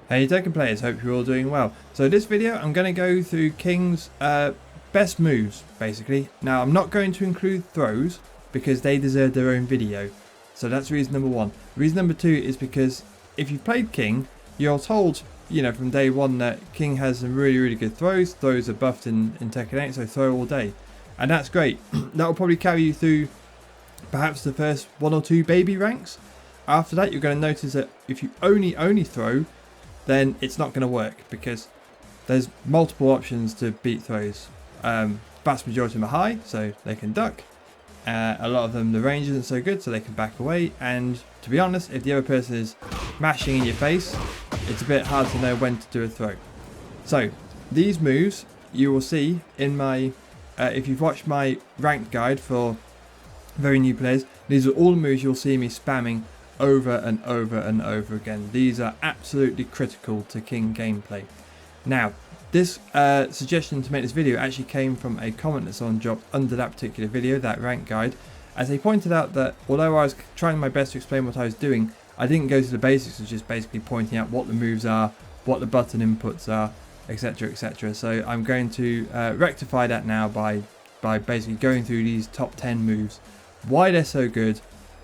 Hey Tekken players, hope you're all doing well. So this video I'm going to go through King's best moves basically. Now I'm not going to include throws because they deserve their own video. So that's reason number one. Reason number two is because if you've played King, you're told, you know, from day one that King has some really good throws. Throws are buffed in Tekken 8, so throw all day. And that's great. That will probably carry you through perhaps the first one or two baby ranks. After that you're going to notice that if you only throw, then it's not going to work because there's multiple options to beat throws. Vast majority of them are high, so they can duck. A lot of them, the range isn't so good, so they can back away. And to be honest, if the other person is mashing in your face, it's a bit hard to know when to do a throw. So these moves you will see in my, if you've watched my ranked guide for very new players, these are all the moves you'll see me spamming over and over again. These are absolutely critical to King gameplay. Now, this suggestion to make this video actually came from a comment that someone dropped under that particular video, that rank guide, as they pointed out that although I was trying my best to explain what I was doing, I didn't go to the basics of just basically pointing out what the moves are, what the button inputs are, etc, etc. So I'm going to rectify that now by basically going through these top 10 moves, why they're so good,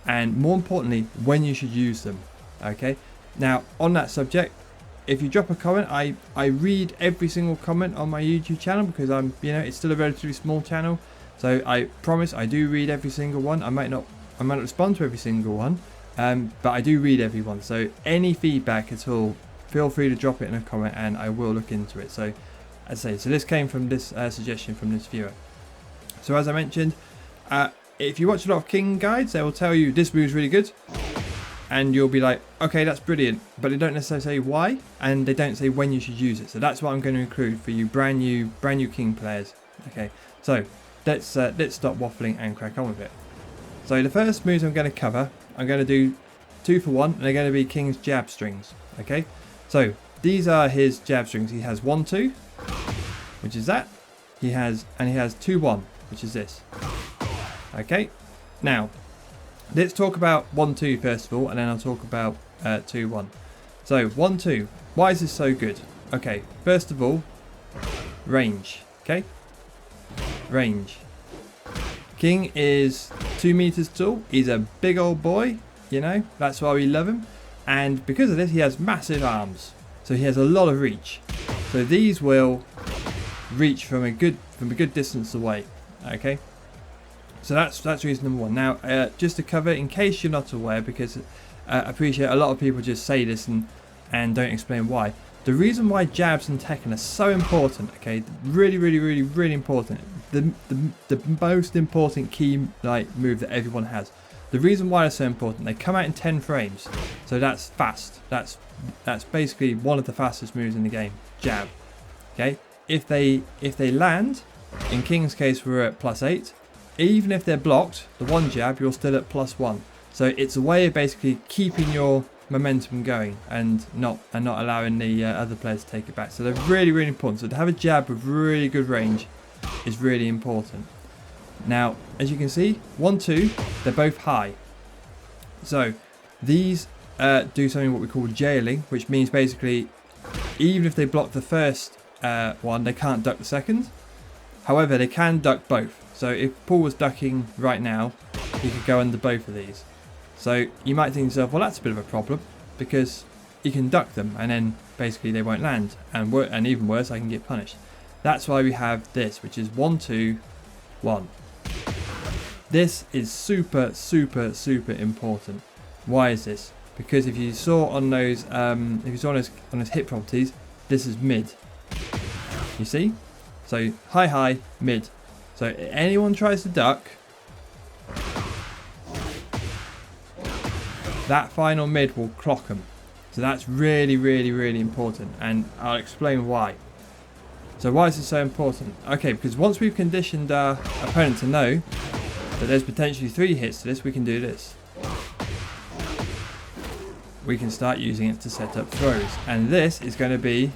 and more importantly when you should use them. Okay, now on that subject, if you drop a comment, I read every single comment on my YouTube channel because I'm, you know, it's still a relatively small channel, so I promise I do read every single one. I might not respond to every single one, but I do read every one. So any feedback at all, feel free to drop it in a comment and I will look into it. So as I say, so this came from this suggestion from this viewer. So as I mentioned, if you watch a lot of King guides, they will tell you this move is really good, and you'll be like, okay, that's brilliant, but they don't necessarily say why, and they don't say when you should use it. So that's what I'm going to include for you brand new King players. Okay, so let's stop waffling and crack on with it. So the first moves I'm going to cover, I'm going to do 2 for 1, and they're going to be King's jab strings. Okay, so these are his jab strings. He has 1-2, which is that. He has 2-1, which is this. Okay, now let's talk about 1-2 first of all, and then I'll talk about 2-1. So 1-2, why is this so good? Okay, first of all, range. Okay, range. King is 2 meters tall. He's a big old boy, you know, that's why we love him. And because of this, he has massive arms, so he has a lot of reach. So these will reach from a good distance away. Okay. So that's reason number one. Now, just to cover, in case you're not aware, because I appreciate a lot of people just say this and don't explain why. The reason why jabs in Tekken are so important, okay, really important. The most important key move that everyone has. The reason why they're so important, they come out in 10 frames, so that's fast. That's basically one of the fastest moves in the game. Jab. Okay, if they land, in King's case we're at +8. Even if they're blocked, the one jab, you're still at +1. So it's a way of basically keeping your momentum going and not allowing the other players to take it back. So they're really important. So to have a jab with really good range is really important. Now, as you can see, 1-2, they're both high. So these do something what we call jailing, which means basically even if they block the first one, they can't duck the second. However, they can duck both. So if Paul was ducking right now, he could go under both of these. So you might think to yourself, well, that's a bit of a problem because you can duck them and then basically they won't land. And even worse, I can get punished. That's why we have this, which is 1-2-1. This is super important. Why is this? Because if you saw on those, on those hit properties, this is mid. You see? So high, mid. So if anyone tries to duck, that final mid will clock them. So that's really important, and I'll explain why. So why is this so important? Okay, because once we've conditioned our opponent to know that there's potentially 3 hits to this, we can do this. We can start using it to set up throws, and this is going to be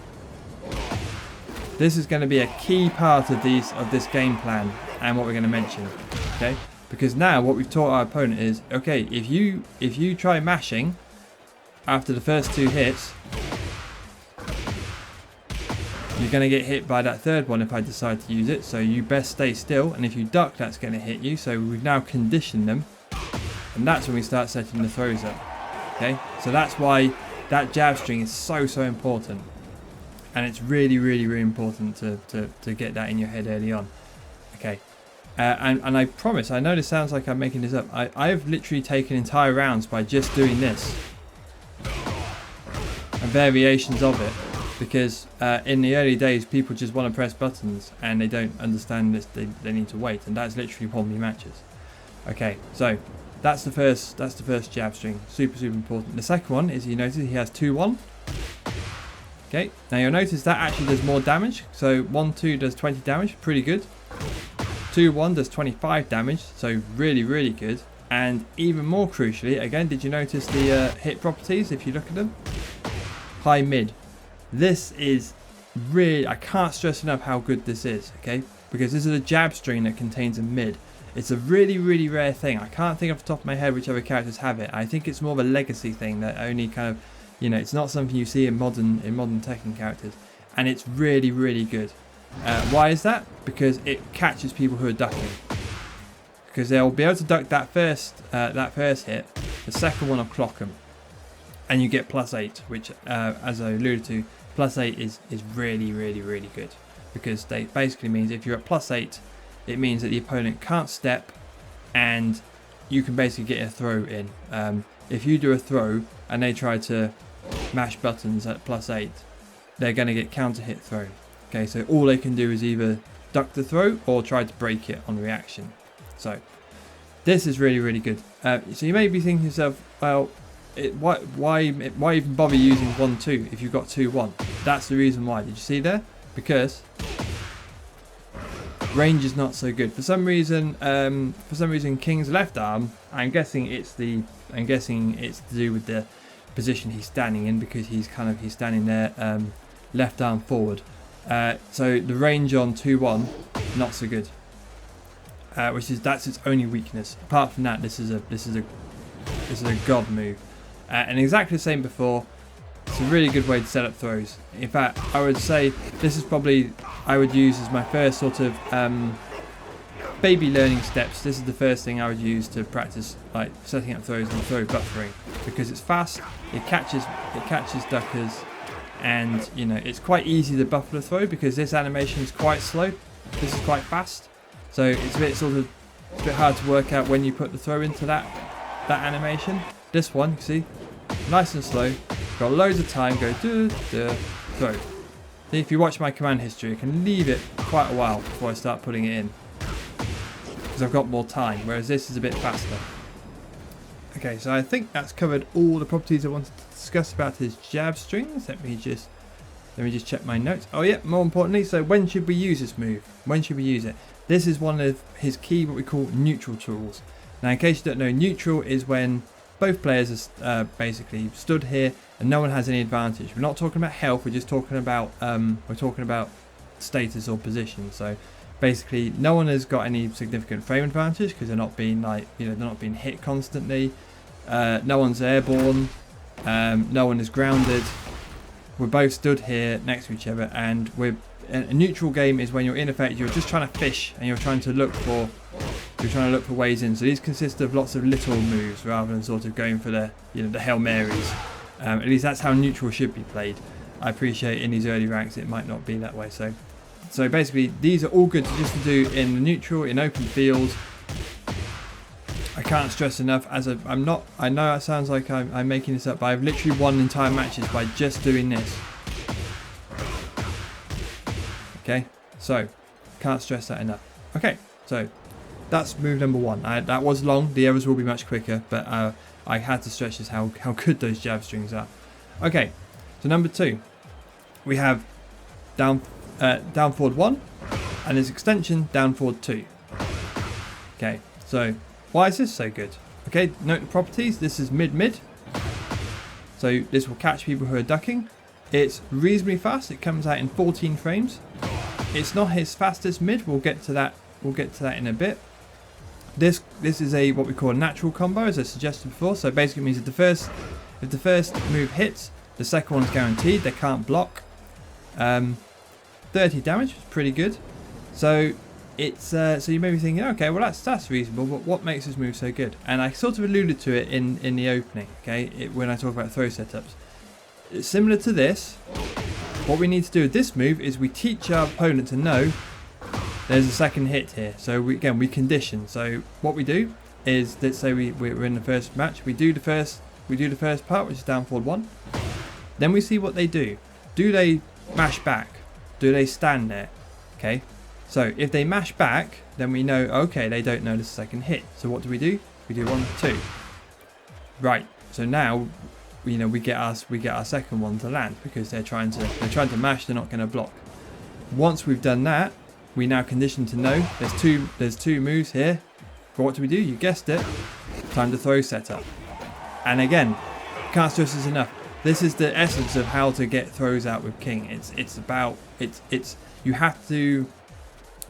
a key part of this game plan and what we're going to mention. Okay, because now what we've taught our opponent is, okay, if you try mashing after the first 2 hits, you're going to get hit by that third one if I decide to use it. So you best stay still. And if you duck, that's going to hit you. So we've now conditioned them. And that's when we start setting the throws up. Okay, so that's why that jab string is so important. And it's really, really, really important to get that in your head early on. Okay, and I promise, I know this sounds like I'm making this up. I've literally taken entire rounds by just doing this. And variations of it. Because in the early days, people just want to press buttons and they don't understand this. They need to wait, and that's literally won me matches. Okay, so that's the first jab string. Super important. The second one is, you notice he has 2-1. Okay, now you'll notice that actually does more damage. So 1-2 does 20 damage, pretty good. 2-1 does 25 damage, so really, really good. And even more crucially, again, did you notice the hit properties if you look at them? High mid. This is really, I can't stress enough how good this is, okay? Because this is a jab string that contains a mid. It's a really, really rare thing. I can't think off the top of my head which other characters have it. I think it's more of a legacy thing that only kind of, you know, it's not something you see in modern Tekken characters. And it's really, really good. Why is that? Because it catches people who are ducking. Because they'll be able to duck that first hit. The second one will clock them. And you get +8, which, as I alluded to, +8 is really, really, really good. Because they basically means if you're at +8, it means that the opponent can't step and you can basically get a throw in. If you do a throw and they try to mash buttons at +8, they're going to get counter hit thrown. Okay, so all they can do is either duck the throw or try to break it on reaction. So this is really, really good. So you may be thinking to yourself, well, why even bother using 1-2 if you've got 2-1? That's the reason why. Did you see there? Because range is not so good. For some reason, King's left arm. I'm guessing it's to do with the position he's standing in, because he's standing there, left arm forward. So the range on 2-1 not so good. That's its only weakness. Apart from that, this is a god move. And exactly the same before. It's a really good way to set up throws. In fact, I would say this is probably I would use as my first sort of baby learning steps. This is the first thing I would use to practice like setting up throws and throw buffering, because it's fast. It catches duckers, and you know it's quite easy to buffer the throw because this animation is quite slow. This is quite fast, so it's a bit hard to work out when you put the throw into that animation. This one, you see, nice and slow. Got loads of time. Go throw. See, if you watch my command history, I can leave it quite a while before I start putting it in, because I've got more time. Whereas this is a bit faster. Okay, so I think that's covered all the properties I wanted to discuss about his jab strings. Let me just check my notes. Oh yeah, more importantly, so when should we use this move? When should we use it? This is one of his key, what we call neutral tools. Now, in case you don't know, neutral is when both players are basically stood here and no one has any advantage. We're not talking about health. We're just talking about status or position. So basically, no one has got any significant frame advantage because they're not being they're not being hit constantly. No one's airborne. No one is grounded. We're both stood here next to each other, and a neutral game is when you're in effect you're just trying to fish and you're trying to look for ways in. So these consist of lots of little moves rather than sort of going for the Hail Marys. At least that's how neutral should be played. I appreciate in these early ranks it might not be that way. So basically these are all good just to do in the neutral, in open field. I can't stress enough, I know it sounds like I'm making this up, but I've literally won entire matches by just doing this. Okay, so can't stress that enough. Okay, so that's move number one. That was long. The others will be much quicker, but I had to stress just how good those jab strings are. Okay, so number two, we have down forward 1 and his extension down forward 2. Okay, so why is this so good? Okay, note the properties. This is mid, so this will catch people who are ducking. It's reasonably fast. It comes out in 14 frames. It's not his fastest mid. We'll get to that in a bit. This is what we call a natural combo, as I suggested before. So basically it means that if the first move hits, the second one's guaranteed. They can't block. 30 damage, which is pretty good. So it's so you may be thinking, okay, well that's reasonable, but what makes this move so good? And I sort of alluded to it in the opening, okay, when I talk about throw setups. It's similar to this. What we need to do with this move is we teach our opponent to know there's a second hit here. So we condition. So what we do is, let's say we're in the first match, we do the first part, which is down forward 1. Then we see what they do. Do they mash back? Do they stand there? Okay. So if they mash back, then we know, okay, they don't know the second hit. So what do? We do 1, 2. Right. So now, we get our second one to land because they're trying to mash. They're not going to block. Once we've done that, we now condition to know there's two moves here. But what do? You guessed it. Time to throw setup. And again, can't stress this enough. This is the essence of how to get throws out with King. It's you have to.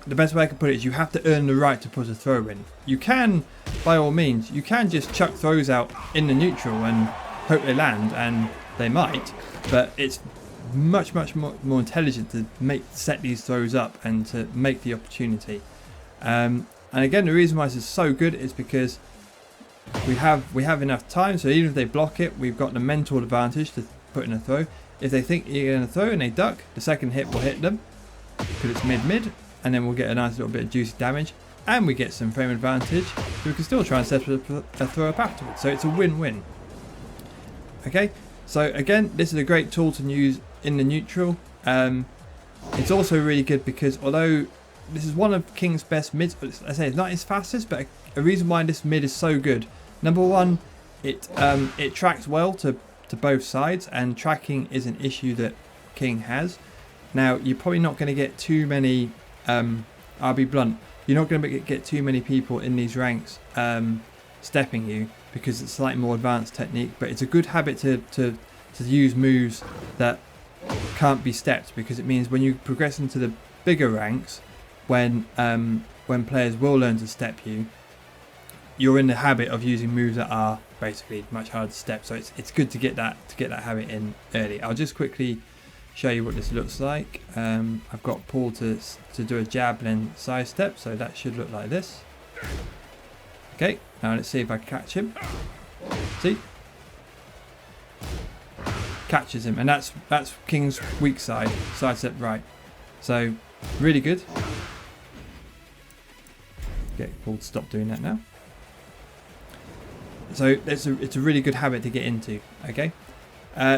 The best way I can put it is you have to earn the right to put a throw in. You can, by all means, you can just chuck throws out in the neutral and hope they land, and they might. But it's much more intelligent to set these throws up and to make the opportunity. And again, the reason why this is so good is because we have enough time. So even if they block it, we've got the mental advantage to put in a throw. If they think you're going to throw and they duck, the second hit will hit them because it's mid. And then we'll get a nice little bit of juicy damage, and we get some frame advantage, so we can still try and set a throw up afterwards. So it's a win-win. Okay, so again, this is a great tool to use in the neutral. It's also really good because although this is one of King's best mids, I say it's not his fastest, but a reason why this mid is so good. Number one, it tracks well to both sides, and tracking is an issue that King has. Now, you're probably not going to get too many. I'll be blunt. You're not going to get too many people in these ranks stepping you because it's a slightly more advanced technique. But it's a good habit to use moves that can't be stepped, because it means when you progress into the bigger ranks, when players will learn to step you, you're in the habit of using moves that are basically much harder to step. So it's good to get that habit in early. I'll just quickly show you what this looks like. I've got Paul to do a jab and then side step, so that should look like this. Okay, now let's see if I catch him. See? Catches him, and that's King's weak side step right. So really good. Get Paul to stop doing that now. So it's a really good habit to get into. Okay,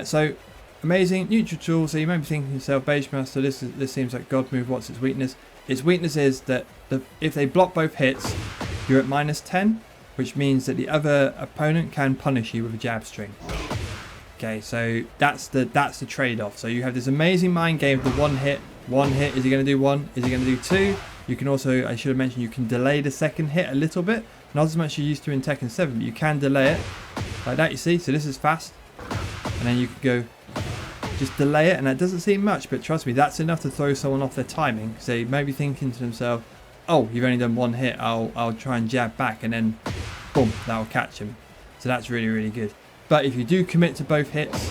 so amazing neutral tool. So you may be thinking to yourself, Beige Master, this seems like God move. What's its weakness? Its weakness is that if they block both hits, you're at -10, which means that the other opponent can punish you with a jab string. Okay, so that's the trade-off. So you have this amazing mind game of the one hit. Is he going to do 1? Is he going to do 2? You can also, I should have mentioned, you can delay the second hit a little bit. Not as much as you used to in Tekken 7, but you can delay it like that. You see, so this is fast, and then you can go. Just delay it, and that doesn't seem much, but trust me, that's enough to throw someone off their timing. So they may be thinking to themselves, oh, you've only done 1 hit, I'll try and jab back, and then boom, that'll catch him. So that's really good. But if you do commit to both hits,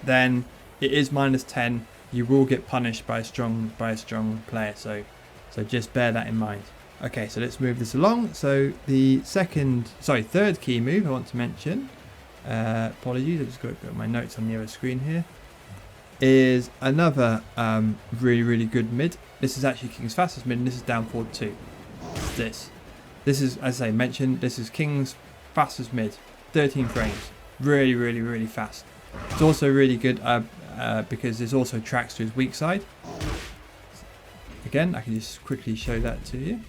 then it is -10. You will get punished by a strong player, so just bear that in mind. Okay, so let's move this along. So the third key move I want to mention, apologies, I just got my notes on the other screen here, is another really good mid. This is actually King's fastest mid, and this is down forward 2. This is, as I mentioned, this is King's fastest mid, 13 frames, really fast. It's also really good because this also tracks to his weak side. Again, I can just quickly show that to you.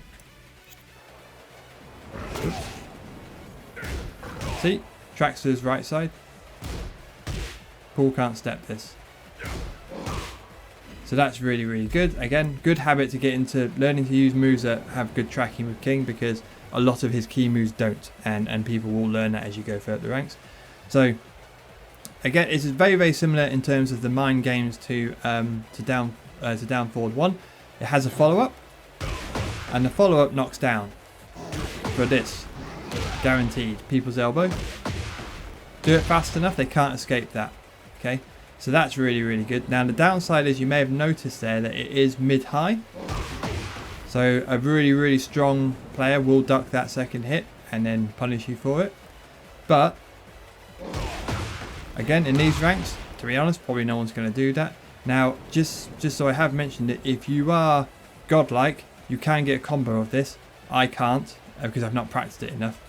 Oops. See, tracks to his right side. Paul can't step this. So that's really good. Again, good habit to get into learning to use moves that have good tracking with King, because a lot of his key moves don't, and people will learn that as you go further the ranks. So again, it's very similar in terms of the mind games to down forward 1. It has a follow-up, and the follow-up knocks down for this, guaranteed. People's elbow. Do it fast enough, they can't escape that. Okay, So that's really, really good. Now the downside is you may have noticed there that it is mid-high. So a really, really strong player will duck that second hit and then punish you for it. But again, in these ranks, to be honest, probably no one's going to do that. Now, just so I have mentioned it, if you are godlike, you can get a combo of this. I can't because I've not practiced it enough.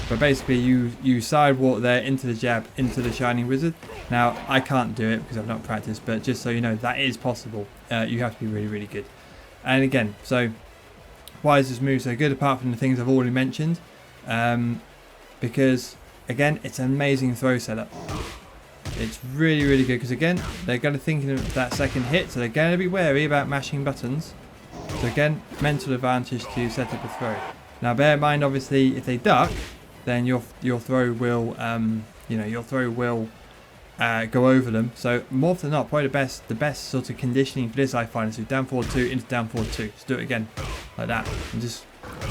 But basically, you sidewalk there into the jab, into the Shining Wizard. Now, I can't do it because I've not practiced, but just so you know, that is possible. You have to be really, really good. And again, so why is this move so good, apart from the things I've already mentioned? Because, again, it's an amazing throw setup. It's really, really good because, again, they're going to think of that second hit, so they're going to be wary about mashing buttons. So, again, mental advantage to set up a throw. Now, bear in mind, obviously, if they duck, then your throw will, go over them. So more often than not, probably the best sort of conditioning for this I find is to down forward 2 into down forward 2. Just do it again, like that, and just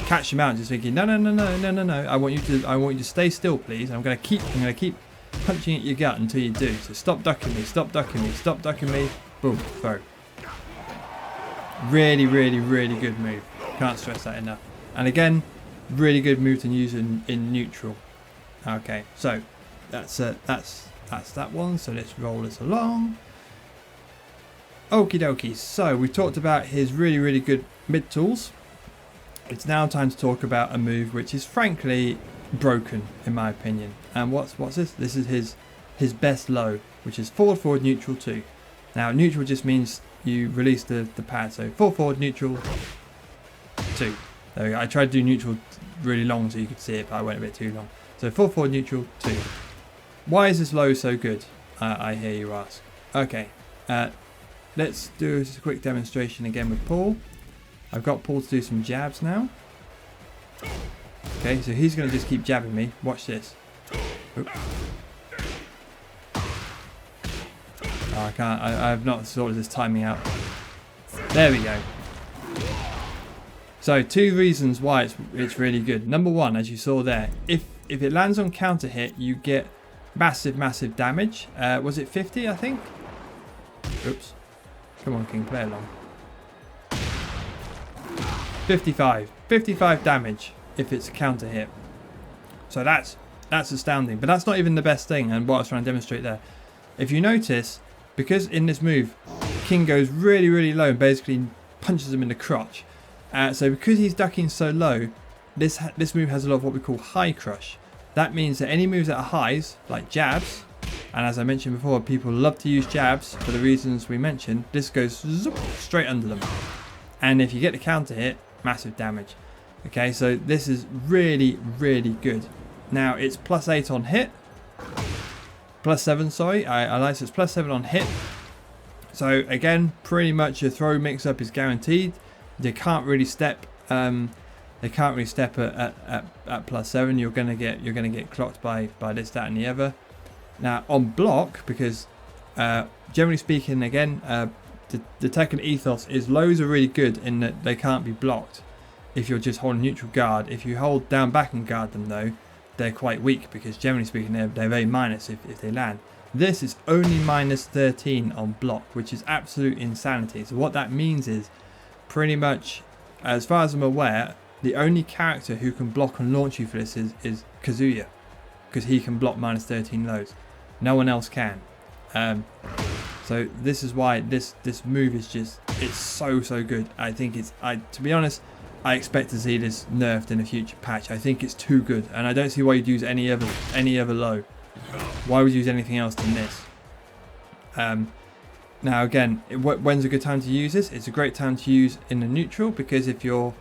catch them out. And just thinking, no. I want you to stay still, please. I'm gonna keep punching at your gut until you do. So stop ducking me, stop ducking me, stop ducking me. Boom, throw. Really, really, really good move. Can't stress that enough. And again, really good move to use in neutral. Okay, so that's that one. So let's roll this along. Okie dokie. So we've talked about his really, really good mid tools. It's now time to talk about a move which is frankly broken in my opinion. And what's this? This is his best low, which is forward neutral 2. Now neutral just means you release the pad. So forward neutral 2. There we go. I tried to do neutral really long so you could see it, but I went a bit too long. So forward neutral 2. Why is this low so good? I hear you ask. Okay, let's do a quick demonstration again with Paul. I've got Paul to do some jabs now. Okay, so he's going to just keep jabbing me. Watch this. Oops. Oh, I can't. I've not sorted this timing out. There we go. So 2 reasons why it's really good. Number 1, as you saw there, if it lands on counter hit, you get massive damage. Was it 50? I think. Oops. Come on, King, play along. 55 damage if it's a counter hit. So that's astounding. But that's not even the best thing. And what I was trying to demonstrate there, if you notice, because in this move, King goes really, really low and basically punches him in the crotch. So because he's ducking so low, this move has a lot of what we call high crush. That means that any moves that are highs, like jabs, and as I mentioned before, people love to use jabs for the reasons we mentioned, this goes zoop, straight under them. And if you get the counter hit, massive damage. Okay, so this is really, really good. Now it's +8 on hit. +7, sorry. I lied, so it's +7 on hit. So again, pretty much your throw mix-up is guaranteed. They can't really step. They can't really step at +7. You're gonna get clocked by this, that, and the other. Now on block, because generally speaking, again, the Tekken ethos is lows are really good in that they can't be blocked if you're just holding neutral guard. If you hold down back and guard them though, they're quite weak because generally speaking they're very minus if they land. This is only -13 on block, which is absolute insanity. So what that means is, pretty much, as far as I'm aware, the only character who can block and launch you for this is Kazuya, because he can block -13 lows. No one else can. So this is why this move is just, it's so good. I think to be honest, I expect to see this nerfed in a future patch. I think it's too good, and I don't see why you'd use any other low. Why would you use anything else than this? Now again, when's a good time to use this? It's a great time to use in the neutral, because if the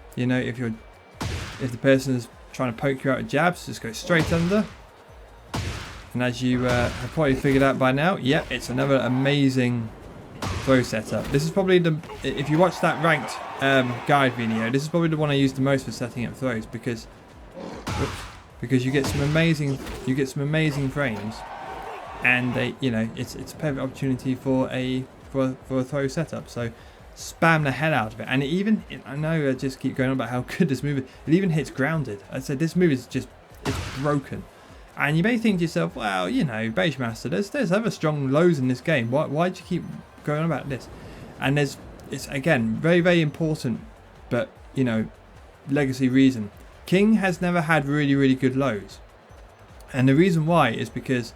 person is trying to poke you out with jabs, just go straight under. And as you have probably figured out by now, yeah, it's another amazing throw setup. This is probably if you watch that ranked guide video, this is probably the one I use the most for setting up throws, because you get some amazing frames, and it's a perfect opportunity for a throw setup. So spam the hell out of it. And I know I just keep going on about how good this move is. It even hits grounded. I said this move is it's broken. And you may think to yourself, well, you know, Beige Master, there's other strong lows in this game. Why do you keep going on about this? And it's again very, very important, but you know, legacy reason. King has never had really, really good lows, and the reason why is because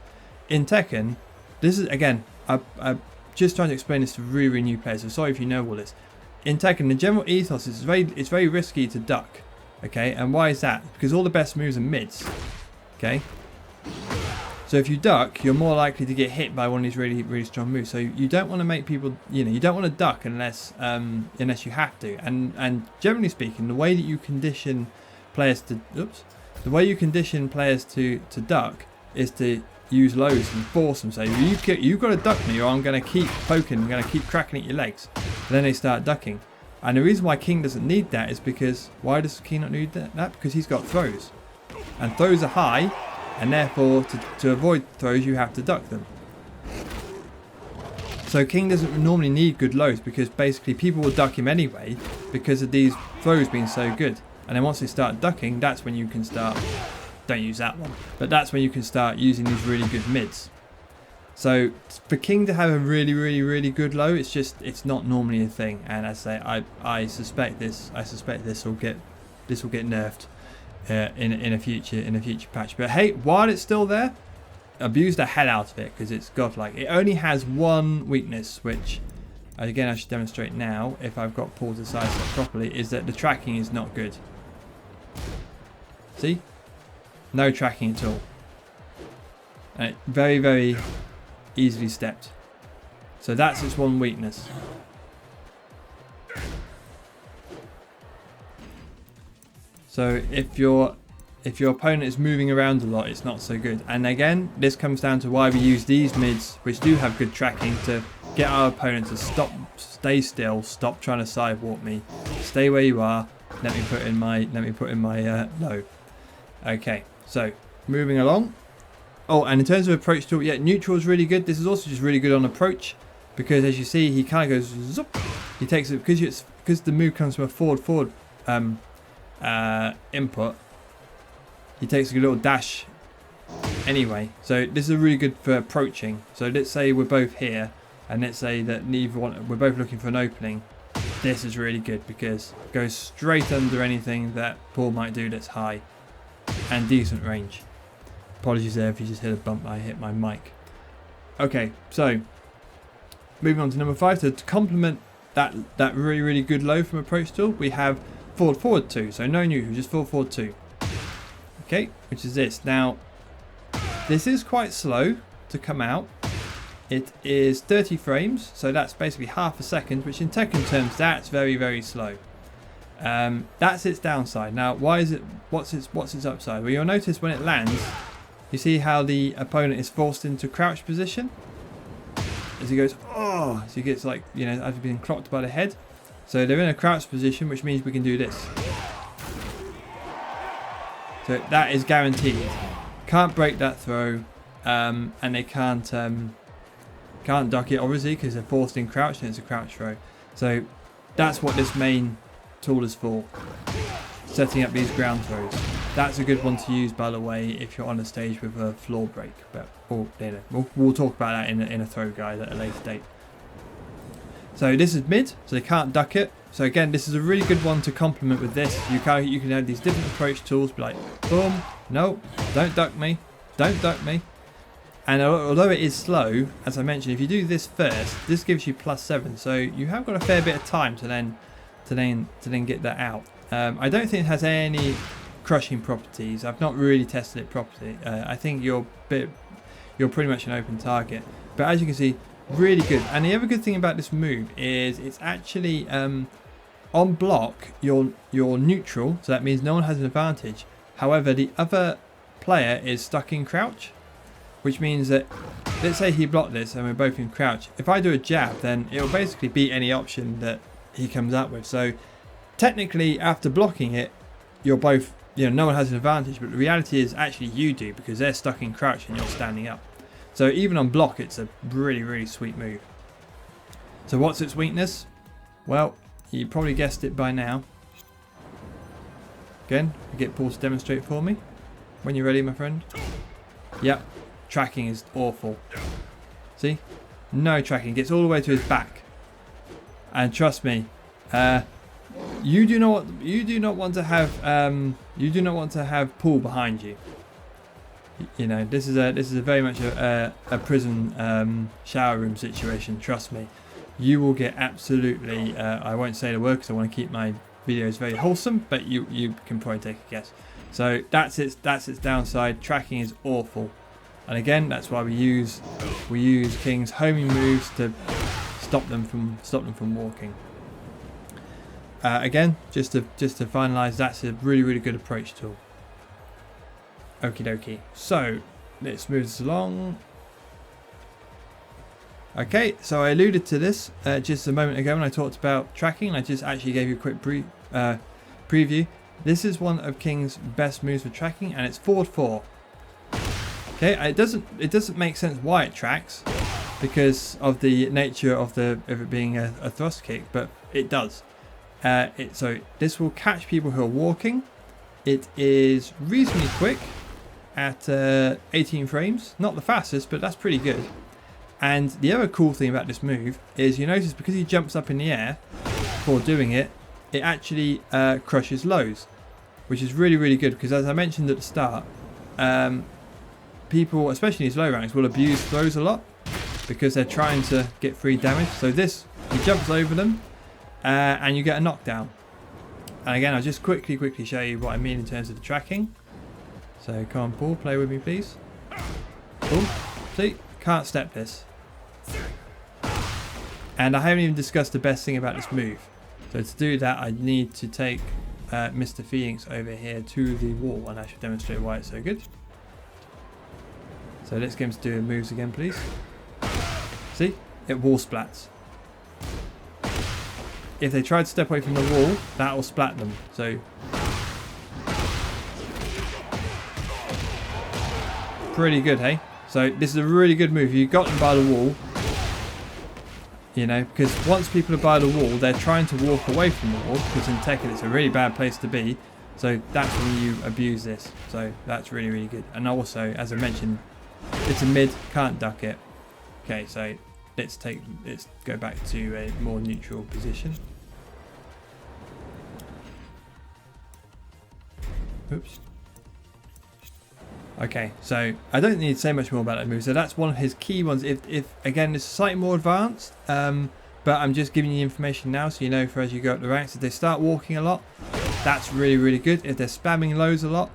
in Tekken, this is again, I'm just trying to explain this to really, really new players. So sorry if you know all this. In Tekken, the general ethos is it's very risky to duck. Okay, and why is that? Because all the best moves are mids. Okay. So if you duck, you're more likely to get hit by one of these really, really strong moves. So you don't want to make people, you know, you don't want to duck unless you have to. And generally speaking, the way that you condition players to, the way you condition players to duck is to use lows and force them. So you've got to duck me, or I'm going to keep poking, I'm going to keep cracking at your legs. And then they start ducking. And the reason why King doesn't need that is because, why does King not need that? Because he's got throws, and throws are high. And therefore, to avoid throws, you have to duck them. So King doesn't normally need good lows, because basically people will duck him anyway because of these throws being so good. And then once they start ducking, that's when you can start, don't use that one, but that's when you can start using these really good mids. So for King to have a really, really, really good low, it's not normally a thing. And as I say, I suspect this will get nerfed. In a future patch. But hey, while it's still there, abuse the hell out of it, because it's godlike. It only has one weakness, which again I should demonstrate now if I've got pulled to size set properly, is that the tracking is not good. See? No tracking at all. And it very, very easily stepped. So that's its one weakness. So if your opponent is moving around a lot, it's not so good. And again, this comes down to why we use these mids, which do have good tracking, to get our opponent to stay still, stop trying to sidewalk me, stay where you are. Let me put in my low. Okay, so moving along. Oh, and in terms of approach tool, yeah, neutral is really good. This is also just really good on approach, because as you see, he kind of goes zoop. He takes it because the move comes from a forward input. He takes a little dash anyway, so this is really good for approaching. So let's say we're both here, and let's say that we're both looking for an opening. This is really good because it goes straight under anything that Paul might do that's high and decent range. Apologies there if you just hit a bump. I hit my mic. Okay, so moving on to number 5. So to complement that really, really good low from approach tool, we have forward 2, so no neutral, just forward 2. Okay, which is this. Now, this is quite slow to come out. It is 30 frames, so that's basically half a second, which in Tekken terms, that's very, very slow. That's its downside. Now, why is it? What's its upside? Well, you'll notice when it lands, you see how the opponent is forced into crouch position as he goes, oh, so he gets like, you know, after being clocked by the head. So they're in a crouch position, which means we can do this. So that is guaranteed. Can't break that throw, and they can't duck it obviously because they're forced in crouch and it's a crouch throw. So that's what this main tool is for, setting up these ground throws. That's a good one to use, by the way, if you're on a stage with a floor break. But we'll talk about that in a throw guide at a later date. So this is mid, so they can't duck it. So again, this is a really good one to complement with this. You can have these different approach tools, be like, boom, no, don't duck me, don't duck me. And although it is slow, as I mentioned, if you do this first, this gives you +7. So you have got a fair bit of time to then get that out. I don't think it has any crushing properties. I've not really tested it properly. I think you're pretty much an open target. But as you can see, really good. And the other good thing about this move is it's actually on block you're neutral, so that means no one has an advantage. However, the other player is stuck in crouch, which means that, let's say he blocked this and we're both in crouch. If I do a jab, then it will basically beat any option that he comes up with. So technically, after blocking it, you're both, no one has an advantage, but the reality is actually you do, because they're stuck in crouch and you're standing up. So even on block, it's a really, really sweet move. So what's its weakness? Well, you probably guessed it by now. Again, get Paul to demonstrate for me. When you're ready, my friend. Yep, tracking is awful. See? No tracking. Gets all the way to his back. And trust me, you do not want to have Paul behind you. You know, this is a very much a prison shower room situation. Trust me, you will get absolutely. I won't say the word because I want to keep my videos very wholesome, but you can probably take a guess. So that's its downside. Tracking is awful, and again, that's why we use King's homing moves to stop them from walking. Again, just to finalise, that's a really good approach tool. Okie dokie. So let's move this along. Okay, so I alluded to this just a moment ago when I talked about tracking. I just actually gave you a quick preview. This is one of King's best moves for tracking, and it's forward 4. Okay, it doesn't make sense why it tracks because of the nature of it being a thrust kick, but it does. So this will catch people who are walking. It is reasonably quick at 18 frames. Not the fastest, but that's pretty good. And the other cool thing about this move is you notice because he jumps up in the air before doing it, it actually crushes lows, which is really good because as I mentioned at the start, people, especially in these low ranks, will abuse throws a lot because they're trying to get free damage. So this, he jumps over them and you get a knockdown. And again, I'll just quickly show you what I mean in terms of the tracking. So come on, Paul, play with me, please. Boom. See, can't step this. And I haven't even discussed the best thing about this move. So to do that, I need to take Mr. Phoenix over here to the wall, and I should demonstrate why it's so good. So let's get him to do the moves again, please. See, it wall splats. If they try to step away from the wall, that will splat them. So pretty good, hey? So this is a really good move. You got them by the wall, you know, because once people are by the wall, they're trying to walk away from the wall, because in Tekken it's a really bad place to be. So that's when you abuse this. So that's really good. And also, as I mentioned, it's a mid, can't duck it. Okay, so let's go back to a more neutral position. Oops. Okay, so I don't need to say much more about that move. So that's one of his key ones. If again, it's slightly more advanced, but I'm just giving you information now so you know for as you go up the ranks. If they start walking a lot, that's really good. If they're spamming lows a lot,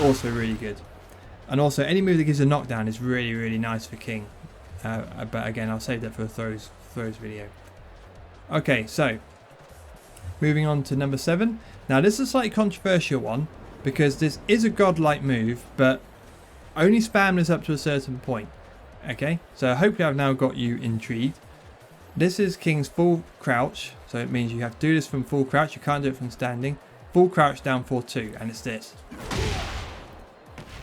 also really good. And also any move that gives a knockdown is really nice for King. But again, I'll save that for a throws video. Okay, so moving on to number 7. Now this is a slightly controversial one because this is a godlike move, but only spam this up to a certain point. Okay, so hopefully I've now got you intrigued. This is King's full crouch, so it means you have to do this from full crouch. You can't do it from standing. Full crouch down 4-2, and it's this.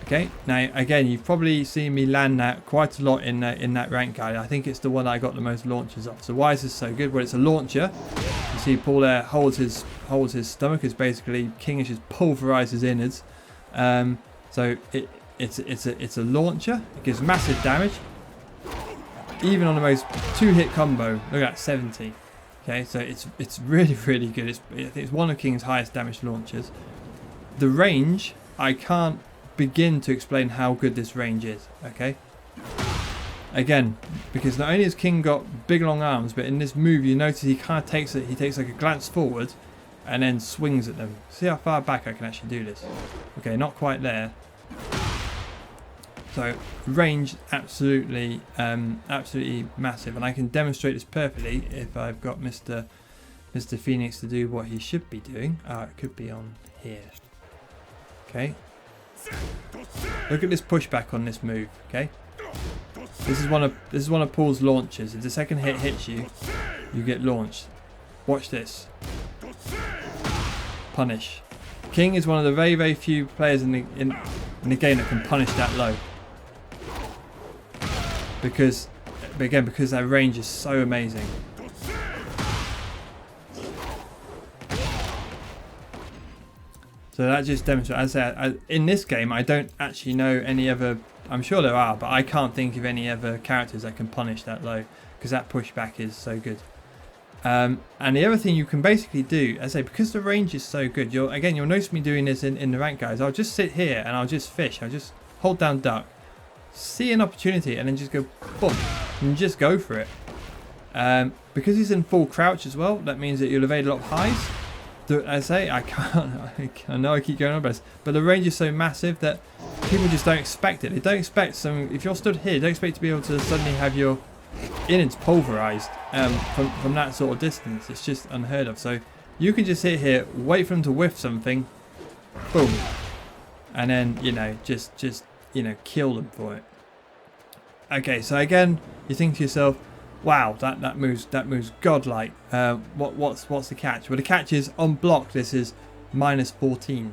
Okay, now again, you've probably seen me land that quite a lot in that rank guide. I think it's the one I got the most launches of. So why is this so good? Well, it's a launcher. You see Paul there holds his stomach, as basically King has just pulverized his innards. So it's a launcher. It gives massive damage. Even on the most 2-hit combo, look at that, 70. Okay, so it's really good. I think it's one of King's highest damage launchers. The range, I can't begin to explain how good this range is. Okay, again, because not only has King got big long arms, but in this move you notice he kind of takes like a glance forward and then swings at them. See how far back I can actually do this. Okay, not quite there. So range absolutely massive, and I can demonstrate this perfectly if I've got Mr. Phoenix to do what he should be doing. It could be on here. Okay, look at this pushback on this move. Okay, this is one of Paul's launches. If the second hit hits you, you get launched. Watch this. Punish. King is one of the very few players in the game that can punish that low. Because their range is so amazing. So that just demonstrates. As I said, in this game, I don't actually know any other I'm sure there are, but I can't think of any other characters that can punish that low, because that pushback is so good. And the other thing you can basically do, as I say, because the range is so good, you'll notice me doing this in the rank, guys. I'll just sit here and I'll just fish. I'll just hold down duck, see an opportunity, and then just go boom, and just go for it. Because he's in full crouch as well, that means that you'll evade a lot of highs. As I say, I know I keep going on about this, but the range is so massive that people just don't expect it. They don't expect if you're stood here, don't expect to be able to suddenly have your innards pulverized from that sort of distance. It's just unheard of. So you can just sit here, wait for them to whiff something, boom, and then just kill them for it. Okay, so again, you think to yourself, wow, that moves godlike. What's the catch? Well, the catch is on block. This is -14,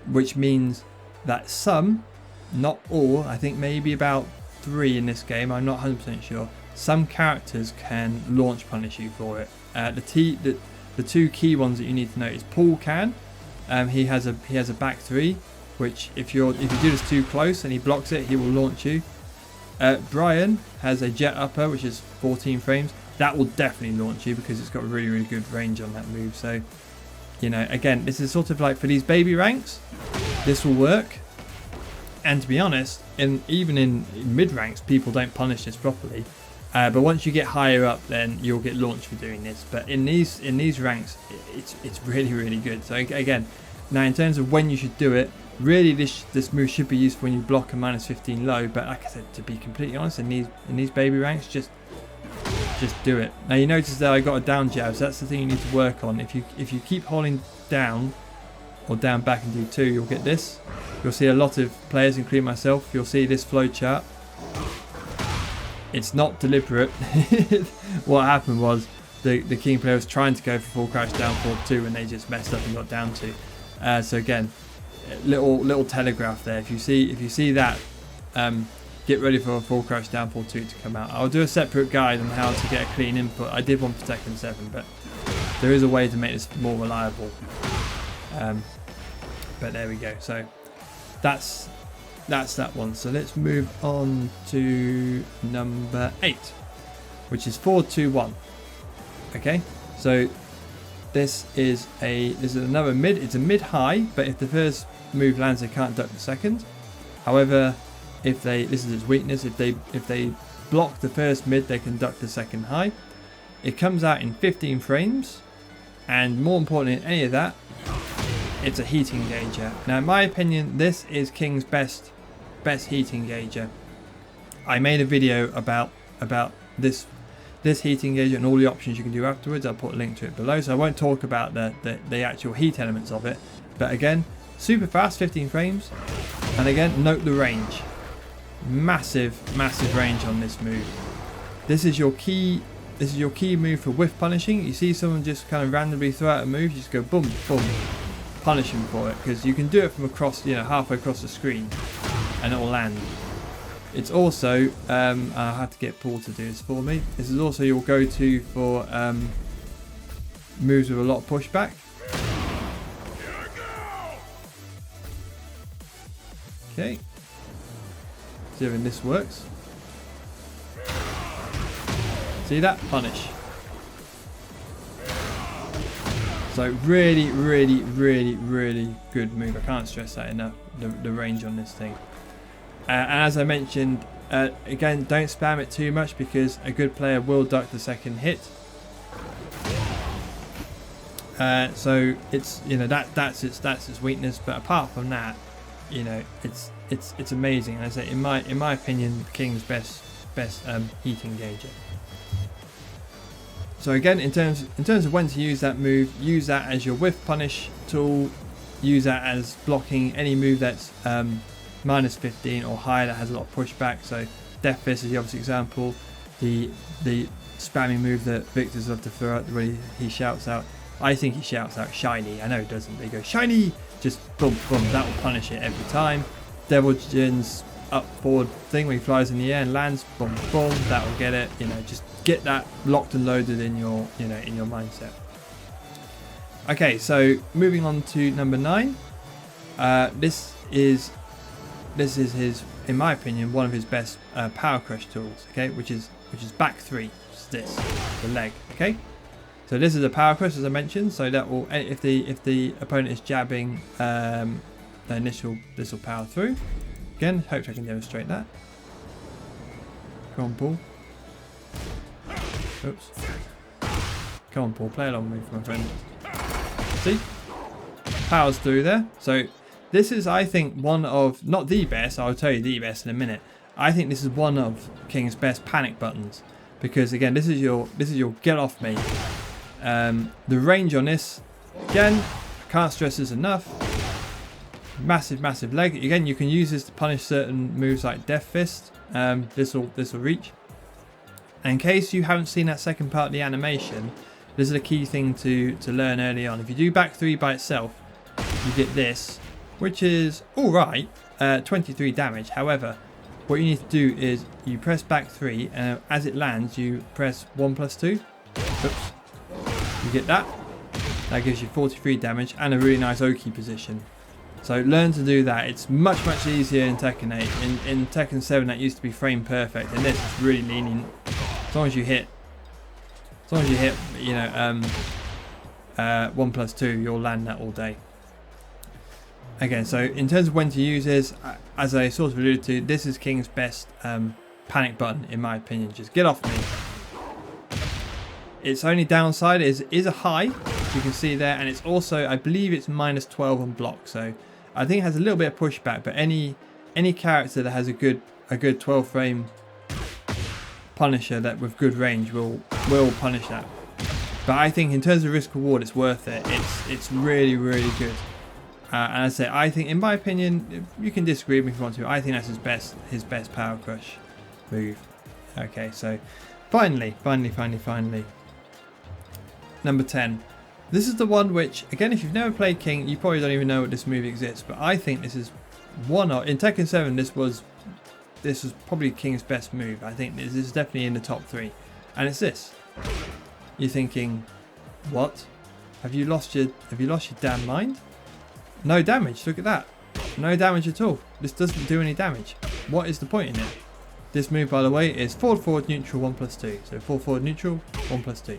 which means that some, not all, I think maybe about 3 in this game, I'm not 100% sure, some characters can launch punish you for it. The 2 key ones that you need to know is Paul can. He has a back 3, which if you do this too close and he blocks it, he will launch you. Brian has a jet upper, which is 14 frames. That will definitely launch you because it's got really, really good range on that move. So, again, this is sort of like for these baby ranks, this will work. And to be honest, even in mid ranks, people don't punish this properly. But once you get higher up, then you'll get launched for doing this. But in these ranks, it's really, really good. So again, now in terms of when you should do it, really this move should be used when you block a -15 low. But like I said, to be completely honest, in these baby ranks, just do it. Now you notice that I got a down jab, so that's the thing you need to work on. If you keep holding down or down back and do 2, you'll get this. You'll see a lot of players, including myself, you'll see this flow chart. It's not deliberate. What happened was the king player was trying to go for full crouch down forward 2 and they just messed up and got down 2. So again, little telegraph there. If you see that, get ready for a full crouch down forward 2 to come out. I'll do a separate guide on how to get a clean input. I did one for Tekken 7, but there is a way to make this more reliable. But there we go. So that's that one. So let's move on to number 8, which is 4-2-1. Okay, so this is another mid. It's a mid high, but if the first move lands, they can't duck the second. However, this is its weakness. If they block the first mid, they can duck the second high. It comes out in 15 frames, and more importantly than any of that, it's a heat engager. Now, in my opinion, this is King's best heat engager. I made a video about this heat engager and all the options you can do afterwards. I'll put a link to it below, so I won't talk about the actual heat elements of it. But again, super fast, 15 frames, and again, note the range. Massive range on this move. This is your key move for whiff punishing. You see someone just kind of randomly throw out a move, you just go boom, boom. Punish him for it, because you can do it from across, halfway across the screen, and it will land. It's also, I had to get Paul to do this for me. This is also your go-to for moves with a lot of pushback. Okay, see if this works. See that? Punish. So really good move. I can't stress that enough, the range on this thing. And as I mentioned, again, don't spam it too much because a good player will duck the second hit. So it's that's its weakness. But apart from that, it's amazing. And I say in my opinion, King's best heat engager. So again, in terms of when to use that move, use that as your whiff punish tool. Use that as blocking any move that's -15 or higher that has a lot of pushback. So Death Fist is the obvious example. The spamming move that Victor's love to throw out when he shouts out. I think he shouts out shiny. I know he doesn't. They go shiny. Just boom, boom. That will punish it every time. Devil Jin's up forward thing when he flies in the air and lands, boom, boom. That will get it. Just get that locked and loaded in your in your mindset. Okay, so moving on to number 9. This is his in my opinion, one of his best power crush tools. Okay, which is back 3. Which is this, the leg. Okay, so this is a power crush, as I mentioned. So that will, if the opponent is jabbing, then this will power through. Again, hope I can demonstrate that. Come on, Paul. Oops. Come on, Paul. Play along with me, my friend. See? Powers through there. So this is, I think, one of, not the best, I'll tell you the best in a minute. I think this is one of King's best panic buttons. Because again, this is your get off me. The range on this, again, I can't stress this enough. Massive leg. Again, you can use this to punish certain moves like Death Fist. This will reach. And in case you haven't seen that second part of the animation, this is a key thing to learn early on. If you do back 3 by itself, you get this, which is alright, 23 damage. However, what you need to do is you press back 3, and as it lands, you press 1+2. Oops. You get that. That gives you 43 damage and a really nice Oki position. So learn to do that. It's much easier in Tekken 8. In Tekken 7, that used to be frame perfect, and this is really lenient. As long as you hit, you know, 1+2, you'll land that all day. Again, so in terms of when to use this, as I sort of alluded to, this is King's best panic button, in my opinion. Just get off me. Its only downside is a high, as you can see there, and it's also, I believe it's -12 on block. So I think it has a little bit of pushback, but any character that has a good 12 frame punisher that with good range will punish that. But I think in terms of risk reward, it's worth it. It's really good. And I say, I think, in my opinion, you can disagree with me if you want to. I think that's his best power crush move. Okay, so finally, number 10. This is the one which, again, if you've never played King, you probably don't even know what this move exists. But I think this is one of, in Tekken 7, this was probably King's best move. I think this is definitely in the top 3, and it's this. You're thinking, what? Have you lost your damn mind? No damage. Look at that. No damage at all. This doesn't do any damage. What is the point in it? This move, by the way, is forward neutral 1+2. So forward neutral 1+2.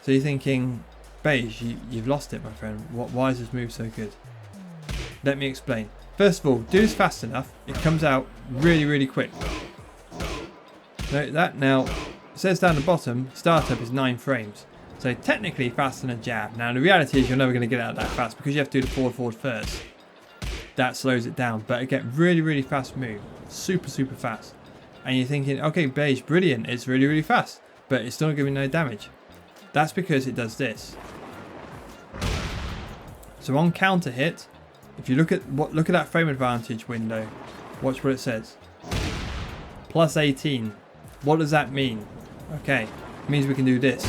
So you're thinking, Beige, you've lost it, my friend. Why is this move so good? Let me explain. First of all, do this fast enough. It comes out really quick. Note that. Now, it says down the bottom, startup is 9 frames. So technically faster than a jab. Now the reality is you're never going to get out that fast because you have to do the forward first. That slows it down. But again, really fast move. Super fast. And you're thinking, okay, Beige, brilliant. It's really fast. But it's still giving no damage. That's because it does this. So on counter hit, if you look at that frame advantage window, watch what it says. +18. What does that mean? Okay, it means we can do this.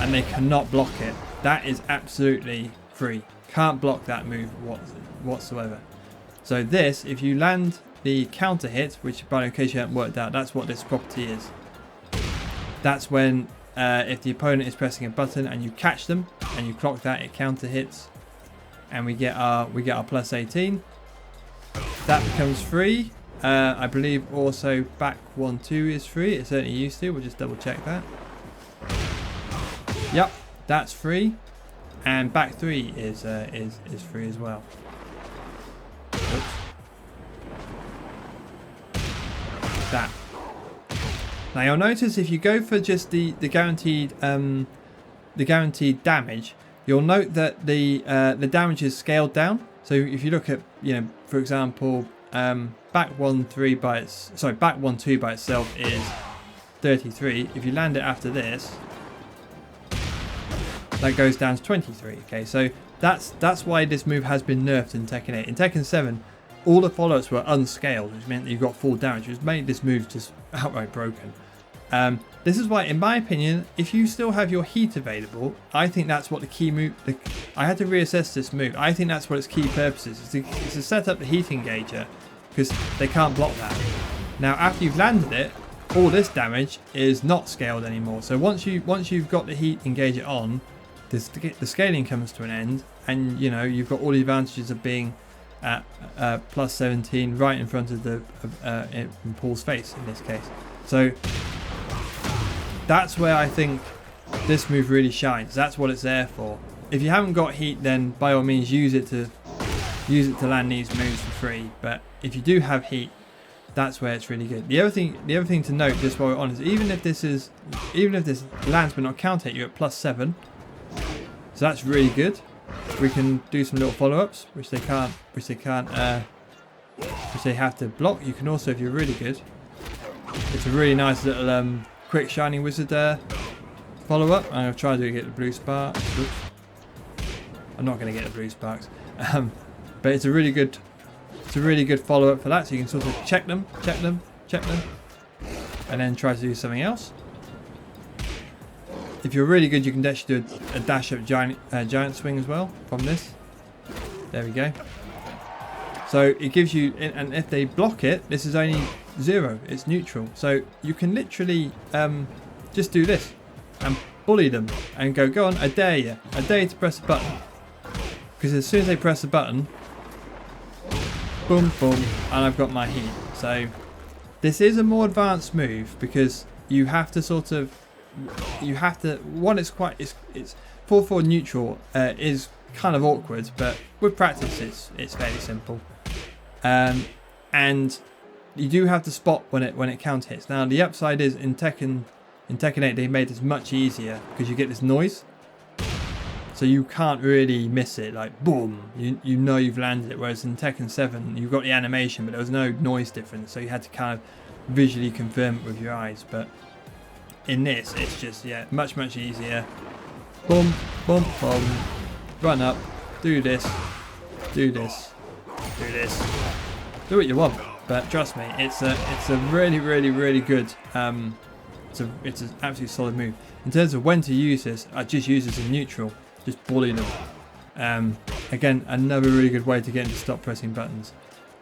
And they cannot block it. That is absolutely free. Can't block that move whatsoever. So this, if you land the counter hit, which by the case you haven't worked out, that's what this property is. That's when if the opponent is pressing a button and you catch them and you clock that, it counter hits, and we get our +18. That becomes free. I believe also back 1-2 is free. It certainly used to. We'll just double check that. Yep, that's free, and back 3 is free as well. Oops. That. Now you'll notice if you go for just the guaranteed damage, you'll note that the damage is scaled down. So if you look at, for example, back 1-2 by itself is 33. If you land it after this, that goes down to 23. Okay, so that's why this move has been nerfed in Tekken 8. In Tekken 7, all the follow-ups were unscaled, which meant that you got full damage, which made this move just outright broken. This is why, in my opinion, if you still have your heat available, I think that's what the key move. I had to reassess this move. I think that's what its key purpose is. It's to set up the heat engager, because they can't block that. Now, after you've landed it, all this damage is not scaled anymore. So once you've got the heat engager on, the scaling comes to an end, and you've got all the advantages of being at plus 17 right in front of the in Paul's face in this case. So that's where I think this move really shines. That's what it's there for. If you haven't got heat, then by all means use it to land these moves for free. But if you do have heat, that's where it's really good. The other thing to note, just while we're on, is even if this lands but not counter hit, you're at plus 7. So that's really good. We can do some little follow-ups, which they have to block. You can also, if you're really good, it's a really nice little quick shining wizard follow-up. I'm gonna try to get the blue spark. Oops. I'm not gonna get the blue sparks, but it's a really good follow-up for that. So you can sort of check them, and then try to do something else. If you're really good, you can actually do a dash up giant swing as well from this. There we go. So it gives you, and if they block it, this is only 0. It's neutral. So you can literally just do this and bully them and go on, I dare you to press the button. Because as soon as they press the button, boom, boom, and I've got my heat. So this is a more advanced move because you have to one, it's 4-4 neutral is kind of awkward, but with practice it's fairly simple. And you do have to spot when it counter hits. Now the upside is in Tekken 8 they made this much easier because you get this noise. So you can't really miss it, like boom, you know you've landed it. Whereas in Tekken 7 you've got the animation, but there was no noise difference, so you had to kind of visually confirm it with your eyes. But in this, it's just much easier. Boom, boom, boom, run up, do this, do this, do this, do what you want. But trust me, it's a really good. It's an absolutely solid move. In terms of when to use this, I just use this in neutral. Just bully them. Again, another really good way to get them to stop pressing buttons.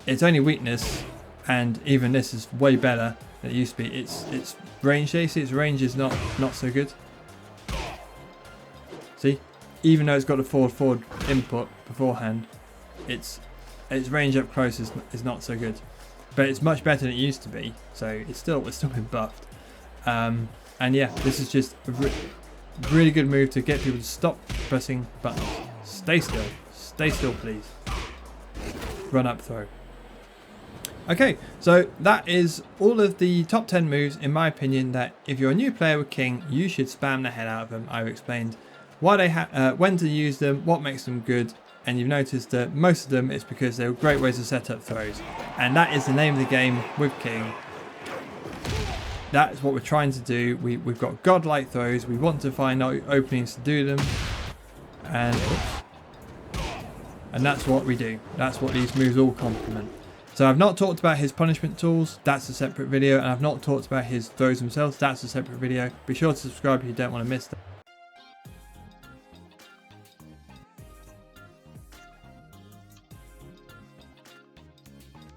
It's only weakness, and even this is way better than it used to be. It's range. See, its range is not so good. See, even though it's got a forward input beforehand, its range up close is not so good. But it's much better than it used to be. So it's still been buffed. And yeah, this is just a really good move to get people to stop pressing buttons. Stay still please. Run up throw. Okay, so that is all of the top 10 moves in my opinion that if you're a new player with King, you should spam the hell out of them. I've explained why they when to use them, what makes them good, and you've noticed that most of them is because they're great ways to set up throws, and that is the name of the game with King. That's what we're trying to do. We've got godlike throws. We want to find openings to do them. And that's what we do. That's what these moves all complement. So I've not talked about his punishment tools. That's a separate video. And I've not talked about his throws themselves. That's a separate video. Be sure to subscribe if you don't want to miss that.